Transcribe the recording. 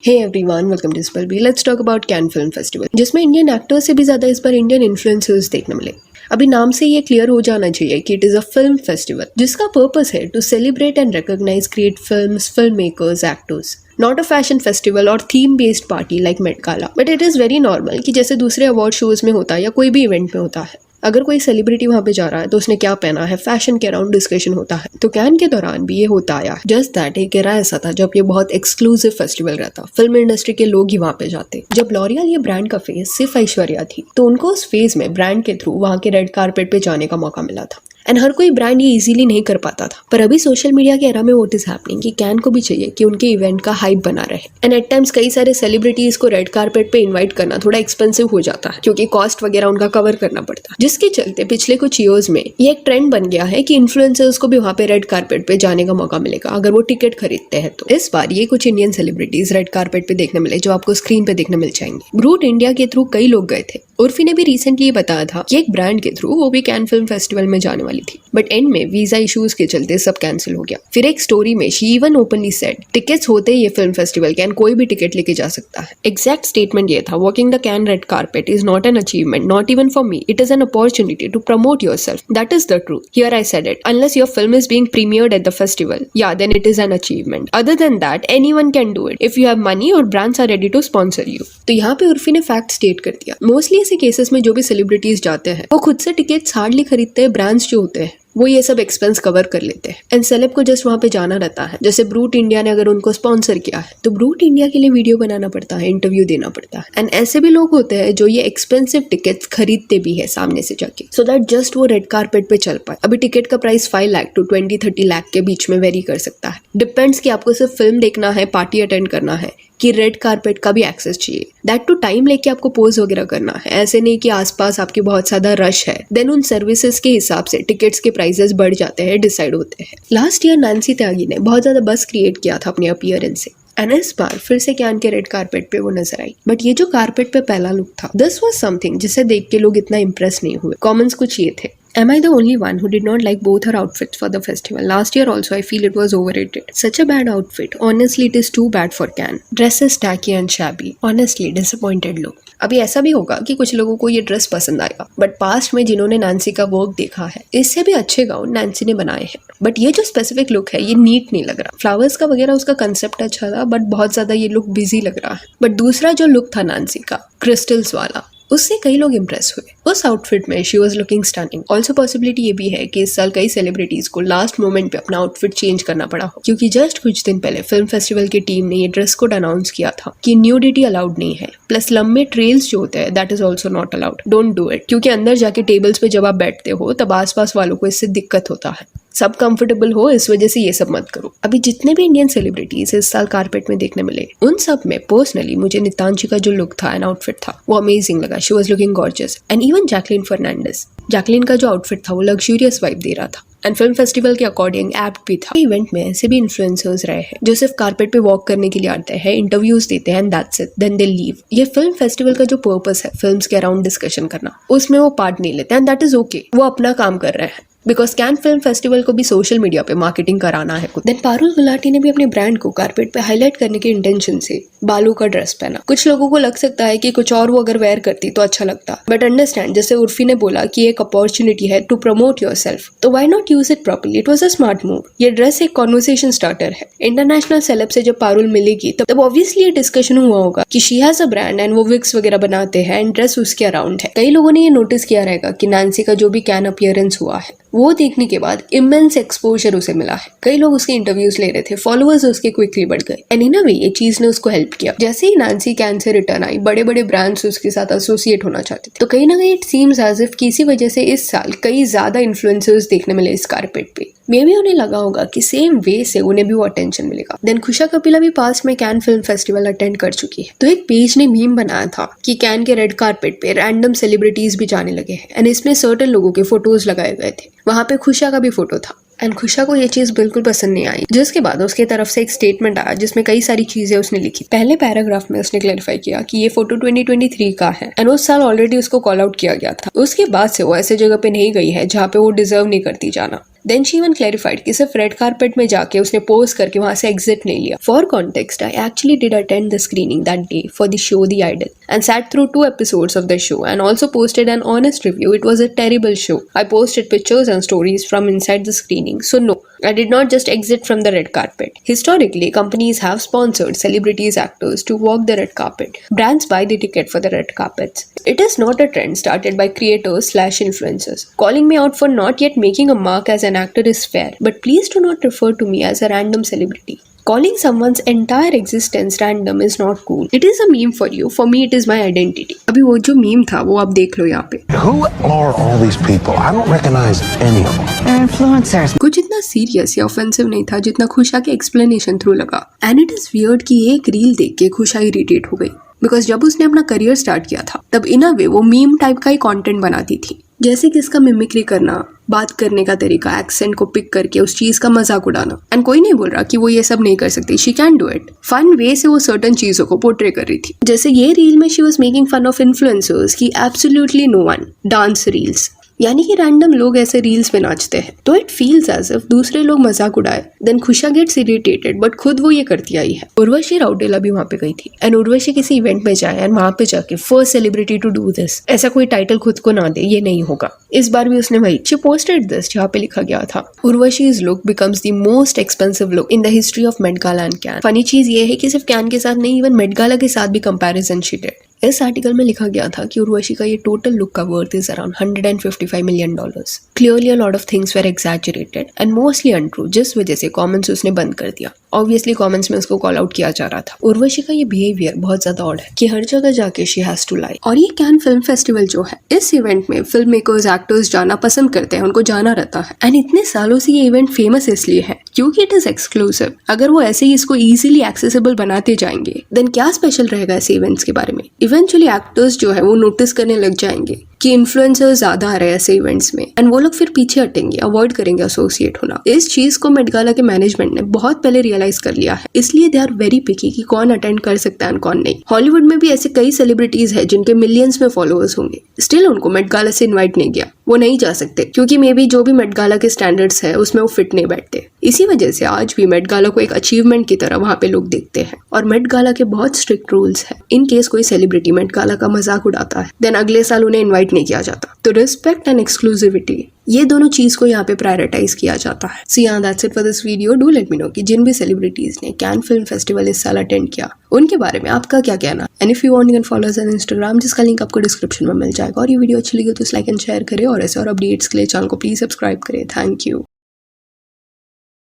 Hey everyone, welcome to spell bee. Let's talk about Cannes film festival, जिसमें Indian actors से भी ज्यादा इस बार इंडियन इन्फ्लुएंसर्स देखने मिले। अभी नाम से ये क्लियर हो जाना चाहिए कि it is a film festival जिसका पर्पस है to celebrate and recognise great films, film makers, actors. Not a fashion festival और theme based party like Met Gala, but it is very normal कि जैसे दूसरे अवार्ड शोज में होता है या कोई भी इवेंट में होता है। अगर कोई सेलिब्रिटी वहां पे जा रहा है तो उसने क्या पहना है, फैशन के अराउंड डिस्कशन होता है। तो कैन के दौरान भी ये होता आया। जस्ट दैट एक एरा ऐसा था जब ये बहुत एक्सक्लूसिव फेस्टिवल रहता, फिल्म इंडस्ट्री के लोग ही वहां पे जाते। जब लॉरियल ये ब्रांड का फेस सिर्फ ऐश्वर्या थी, तो उनको उस फेज में ब्रांड के थ्रू वहां के रेड कारपेट पे जाने का मौका मिला था। एंड हर कोई ब्रांड ये इजीली नहीं कर पाता था। पर अभी सोशल मीडिया के एरा में व्हाट इज हैपनिंग कि कैन को भी चाहिए कि उनके इवेंट का हाइप बना रहे। एंड एट टाइम्स कई सारे सेलिब्रिटीज को रेड कारपेट पे इनवाइट करना थोड़ा एक्सपेंसिव हो जाता है, क्योंकि कॉस्ट वगैरह उनका कवर करना पड़ता है, जिसके चलते पिछले कुछ ईयर्स में ये एक ट्रेंड बन गया है कि इन्फ्लुएंसर्स को भी वहां पे रेड कारपेट पे जाने का मौका मिलेगा अगर वो टिकट खरीदते हैं। तो इस बार ये कुछ इंडियन सेलिब्रिटीज रेड कारपेट पे देखने मिले, जो आपको स्क्रीन पे देखने मिल जाएंगे। ब्रूट इंडिया के थ्रू कई लोग गए थे। उर्फी ने भी रिसेंटली ये बताया था कि एक ब्रांड के थ्रू वो भी कैन फिल्म फेस्टिवल में जाने वाली थी, बट एंड में वीजा इश्यूज के चलते सब कैंसिल हो गया। फिर एक स्टोरी में she even openly said tickets होते ही ये फिल्म फेस्टिवल कैन कोई भी टिकट लेके जा सकता है। एग्जैक्ट स्टेटमेंट ये था, walking the Cannes red carpet is not an achievement, not even for me, it is an opportunity to promote yourself, that is the truth, here I said it, unless your film is being premiered at the festival, या then it is an achievement, other than that anyone can do it if you have money और brands are ready to sponsor you. तो यहाँ पे उर्फी ने fact state कर दिया। Mostly ऐसे cases में जो भी सेलिब्रिटीज जाते हैं वो खुद से टिकट्स हार्डली खरीदते हैं, ब्रांड्स जो होते हैं वो ये सब एक्सपेंस कवर कर लेते हैं। एंड सेलेब को जस्ट वहां पे जाना रहता है। जैसे ब्रूट इंडिया ने अगर उनको स्पॉन्सर किया है तो ब्रूट इंडिया के लिए वीडियो बनाना पड़ता है, इंटरव्यू देना पड़ता है। एंड ऐसे भी लोग होते हैं जो ये एक्सपेंसिव टिकट्स खरीदते भी है सामने से जाके, सो दैट जस्ट वो रेड कारपेट पे चल पाए। अभी टिकट का प्राइस 5 लाख टू 20-30 लाख के बीच में वेरी कर सकता है। डिपेंड्स कि आपको सिर्फ फिल्म देखना है, पार्टी अटेंड करना है, कि रेड कारपेट का भी एक्सेस चाहिए। दैट टू टाइम लेके आपको पोज वगैरह करना है, ऐसे नहीं कि आसपास आपकी बहुत ज्यादा रश है। देन उन सर्विसेज के हिसाब से टिकट्स के प्राइसेस बढ़ जाते हैं, डिसाइड होते हैं। लास्ट ईयर नैन्सी त्यागी ने बहुत ज्यादा बस क्रिएट किया था अपने अपीयरेंस से, एंड इस बार फिर से कैन के रेड कारपेट पे वो नजर आई। बट ये जो कारपेट पे पहला लुक था, दिस वाज समथिंग जिसे देख के लोग इतना इंप्रेस नहीं हुए। कमेंट्स कुछ ये थे: Am I the only one who did not like both her outfits for the festival? Last year also I feel it was overrated. Such a bad outfit. Honestly, it is too bad for Can. Dress is tacky and shabby. Honestly, disappointed look. अभी ऐसा भी होगा कि कुछ लोगों को ये dress पसंद आएगा, बट पास्ट में जिन्होंने नैन्सी का वर्क देखा है, इससे भी अच्छे गाउन नैन्सी ने बनाए हैं। बट ये जो स्पेसिफिक लुक है ये नीट नहीं लग रहा। फ्लावर्स का वगैरह उसका कंसेप्ट अच्छा था, बट बहुत ज्यादा ये लुक बिजी लग रहा है। बट दूसरा जो लुक था नैन्सी का, क्रिस्टल्स वाला, उससे कई लोग इंप्रेस हुए। उस आउटफिट में she was looking stunning. Also possibility ये भी है कि इस साल कई सेलिब्रिटीज को लास्ट मोमेंट पे अपना आउटफिट चेंज करना पड़ा हो, क्योंकि जस्ट कुछ दिन पहले फिल्म फेस्टिवल की टीम ने ये ड्रेस कोड अनाउंस किया था कि न्यूडिटी अलाउड नहीं है, प्लस लंबे ट्रेल्स जो होते हैं that is also not allowed. Don't do it, क्योंकि अंदर जाके टेबल्स पे जब आप बैठते हो तब आसपास वालों को इससे दिक्कत होता है। सब कंफर्टेबल हो, इस वजह से ये सब मत करो। अभी जितने भी इंडियन सेलिब्रिटीज इस साल कारपेट में देखने मिले, उन सब में पर्सनली मुझे नितांशी का जो लुक था एंड आउटफिट था वो अमेजिंग लगा। She was looking gorgeous. And even Jacqueline Fernandez, Jacqueline का जो आउटफिट था वो लग्जूरियस वाइब दे रहा था एंड फिल्म फेस्टिवल के अकॉर्डिंग एप्ट भी था। इवेंट में ऐसे भी इन्फ्लुएंसर्स रहे हैं जो सिर्फ कारपेट पे वॉक करने के लिए आते हैं, इंटरव्यूज देते हैं and that's it, then they leave. ये फिल्म फेस्टिवल का जो पर्पस है फिल्म्स के अराउंड डिस्कशन करना, उसमें वो पार्ट नहीं लेते एंड दैट इज ओके। वो अपना काम कर रहे हैं, बिकॉज कैन फिल्म फेस्टिवल को भी सोशल मीडिया पे मार्केटिंग कराना है कुछ। देन पारुल गुलाटी ने भी अपने ब्रांड को कारपेट पे हाईलाइट करने के इंटेंशन से बालू का ड्रेस पहना। कुछ लोगों को लग सकता है कि कुछ और वो अगर वेयर करती तो अच्छा लगता, बट अंडरस्टैंड, जैसे उर्फी ने बोला कि एक अपॉर्चुनिटी है टू प्रमोट योरसेल्फ, तो why not use it properly. It was a smart move. ये ड्रेस एक कॉन्वर्सेशन स्टार्टर है। इंटरनेशनल सेलेब से जब पारुल मिलेगी तब ऑब्वियसली ये डिस्कशन हुआ होगा कि she has a brand and वो विग्स वगैरह बनाते हैं एंड ड्रेस उसके अराउंड है। कई लोगों ने ये नोटिस किया रहेगा कि नैन्सी का जो भी कैन अपीयरेंस हुआ है वो देखने के बाद इमेंस एक्सपोजर उसे मिला है। कई लोग उसके इंटरव्यूज ले रहे थे, फॉलोअर्स उसके क्विकली बढ़ गए एंड इन अ वे ये चीज ने उसको हेल्प किया। जैसे ही नैन्सी कैन से रिटर्न आई, बड़े बड़े ब्रांड्स उसके साथ एसोसिएट होना चाहते थे। तो कहीं ना कहीं इट सीम्स एज इफ किसी वजह से इस साल कई ज्यादा इन्फ्लुएंसर्स देखने मिले इस कारपेट पे। मे बी उन्हें लगा होगा कि सेम वे से उन्हें भी वो अटेंशन मिलेगा। देन खुशा कपिला भी पास्ट में कैन फिल्म फेस्टिवल अटेंड कर चुकी है, तो एक पेज ने मीम बनाया था कि कैन के रेड कारपेट पे रैंडम सेलिब्रिटीज भी जाने लगे हैं एंड इसमें सर्टेन लोगों के फोटोज लगाए गए थे। वहां पे खुशा का भी फोटो था एंड खुशा को ये चीज बिल्कुल पसंद नहीं आई, जिसके बाद उसके तरफ से एक स्टेटमेंट आया जिसमें कई सारी चीजें उसने लिखी। पहले पैराग्राफ में उसने क्लैरिफाई किया कि ये फोटो 2023 का है एंड उस साल ऑलरेडी उसको कॉल आउट किया गया था। उसके बाद से वो ऐसे जगह पे नहीं गई है जहाँ पे वो डिजर्व नहीं करती जाना। देन शी इवन क्लैरिफाइड कि सिर्फ रेड कारपेट में जाके उसने पोज करके वहां से एग्जिट नहीं लिया. For context, I actually did attend the screening that day for the show the idol and sat through 2 episodes of the show and also posted an honest review. It was a terrible show. I posted pictures and stories from inside the screening. So no, I did not just exit from the red carpet. Historically, companies have sponsored celebrities actors to walk the red carpet. Brands buy the ticket for the red carpets. It is not a trend started by creators/influencers. Calling me out for not yet making a mark as an actor is fair, but please do not refer to me as a random celebrity. Calling someone's entire existence random is not cool. It is a meme for you. For me, it is my identity. अभी वो जो meme था वो आप देख लो यहाँ पे. Who are all these people? I don't recognize any of them. They're influencers. कुछ इतना सीरियस या ऑफेंसिव नहीं था जितना खुशा के एक्सप्लेनेशन थ्रू लगा. एंड इट इज वियर्ड कि एक रील देख के खुशा इरिटेट हो गई बिकॉज जब उसने अपना करियर स्टार्ट किया था तब इन अ वे वो मीम टाइप का ही कंटेंट बनाती थी, जैसे कि इसका मिमिक्री करना, बात करने का तरीका, एक्सेंट को पिक करके उस चीज का मजाक उड़ाना. एंड कोई नहीं बोल रहा कि वो ये सब नहीं कर सकती. She can do it. Fun way से वो सर्टन चीजों को पोर्ट्रे कर रही थी. जैसे ये रील में she was making fun of influencers की absolutely no one dance reels, यानी कि रैंडम लोग ऐसे रील्स में नाचते हैं तो इट फील्स एज इफ दूसरे लोग मजाक उड़ाए. देन खुशा गेट्स इरिटेटेड बट खुद वो ये करती आई है. उर्वशी राउटेला भी वहां पे गई थी एंड उर्वशी किसी इवेंट में जाए एंड वहां पे जाके first celebrity to do this, ऐसा कोई टाइटल खुद को ना दे, ये नहीं होगा. इस बार भी उसने वही शी पोस्टेड दिस जहाँ पे लिखा गया था Urvashi's look becomes the most expensive look in the history of Met Gala and Cannes. Funny चीज ये है कि सिर्फ कैन के साथ नहीं, इवन मेट गाला के साथ भी कंपैरिजन शी डिड. इस आर्टिकल में लिखा गया था कि उर्वशी का ये टोटल लुक का worth is around $155 million. Clearly a lot of things were exaggerated and mostly untrue, जिस वजह से कमेंट्स उसने बंद कर दिया. ऑब्वियसली कमेंट्स में उसको कॉल आउट किया जा रहा था. उर्वशी का ये बिहेवियर बहुत ज्यादा ऑड है कि हर जगह जाके शी हैज टू लाई. और ये कैन फिल्म फेस्टिवल जो है, इस इवेंट में फिल्म मेकर्स, एक्टर्स जाना पसंद करते हैं, उनको जाना रहता है. एंड इतने सालों से ये इवेंट फेमस इसलिए है क्योंकि इट इज एक्सक्लूसिव. अगर वो ऐसे ही इसको इजीली एक्सेसिबल बनाते जाएंगे देन क्या स्पेशल रहेगा ऐसे इवेंट्स के बारे में. इवेंचुअली एक्टर्स जो है वो नोटिस करने लग जाएंगे कि इन्फ्लुएंसर्स ज्यादा आ रहे हैं ऐसे इवेंट्स में एंड वो लोग फिर पीछे हटेंगे, अवॉइड करेंगे एसोसिएट होना. इस चीज को मेट गाला के मैनेजमेंट ने बहुत पहले रियलाइज कर लिया है, इसलिए दे आर वेरी पिकी कि कौन अटेंड कर सकता है और कौन नहीं. हॉलीवुड में भी ऐसे कई सेलिब्रिटीज है जिनके मिलियंस में फॉलोअर्स होंगे, स्टिल उनको मेट गाला से इन्वाइट नहीं किया. वो नहीं जा सकते क्योंकि मे बी जो भी मेट गाला के स्टैंडर्ड्स है उसमें वो फिट नहीं बैठते. इसी वजह से आज भी मेट गाला को एक अचीवमेंट की तरह वहां पे लोग देखते हैं. और मेट गाला के बहुत स्ट्रिक्ट रूल्स है. इन केस कोई सेलिब्रिटी मेट गाला का मजाक उड़ाता है देन अगले साल उन्हें इन्वाइट नहीं किया जाता. तो रिस्पेक्ट एंड एक्सक्लूसिविटी, ये दोनों चीज को यहाँ पे प्रायोरिटाइज किया जाता है. सो yeah, that's it for this video. Do let me know कि जिन भी सेलिब्रिटीज ने कैन फिल्म फेस्टिवल इस साल अटेंड किया उनके बारे में आपका क्या कहना. And if you want you can follow us on Instagram, जिसका लिंक आपको डिस्क्रिप्शन में मिल जाएगा. और ये वीडियो अच्छी लगी तो लाइक एंड शेयर करें और ऐसे और अपडेट्स के लिए चैनल को प्लीज सब्सक्राइब करें. Thank you.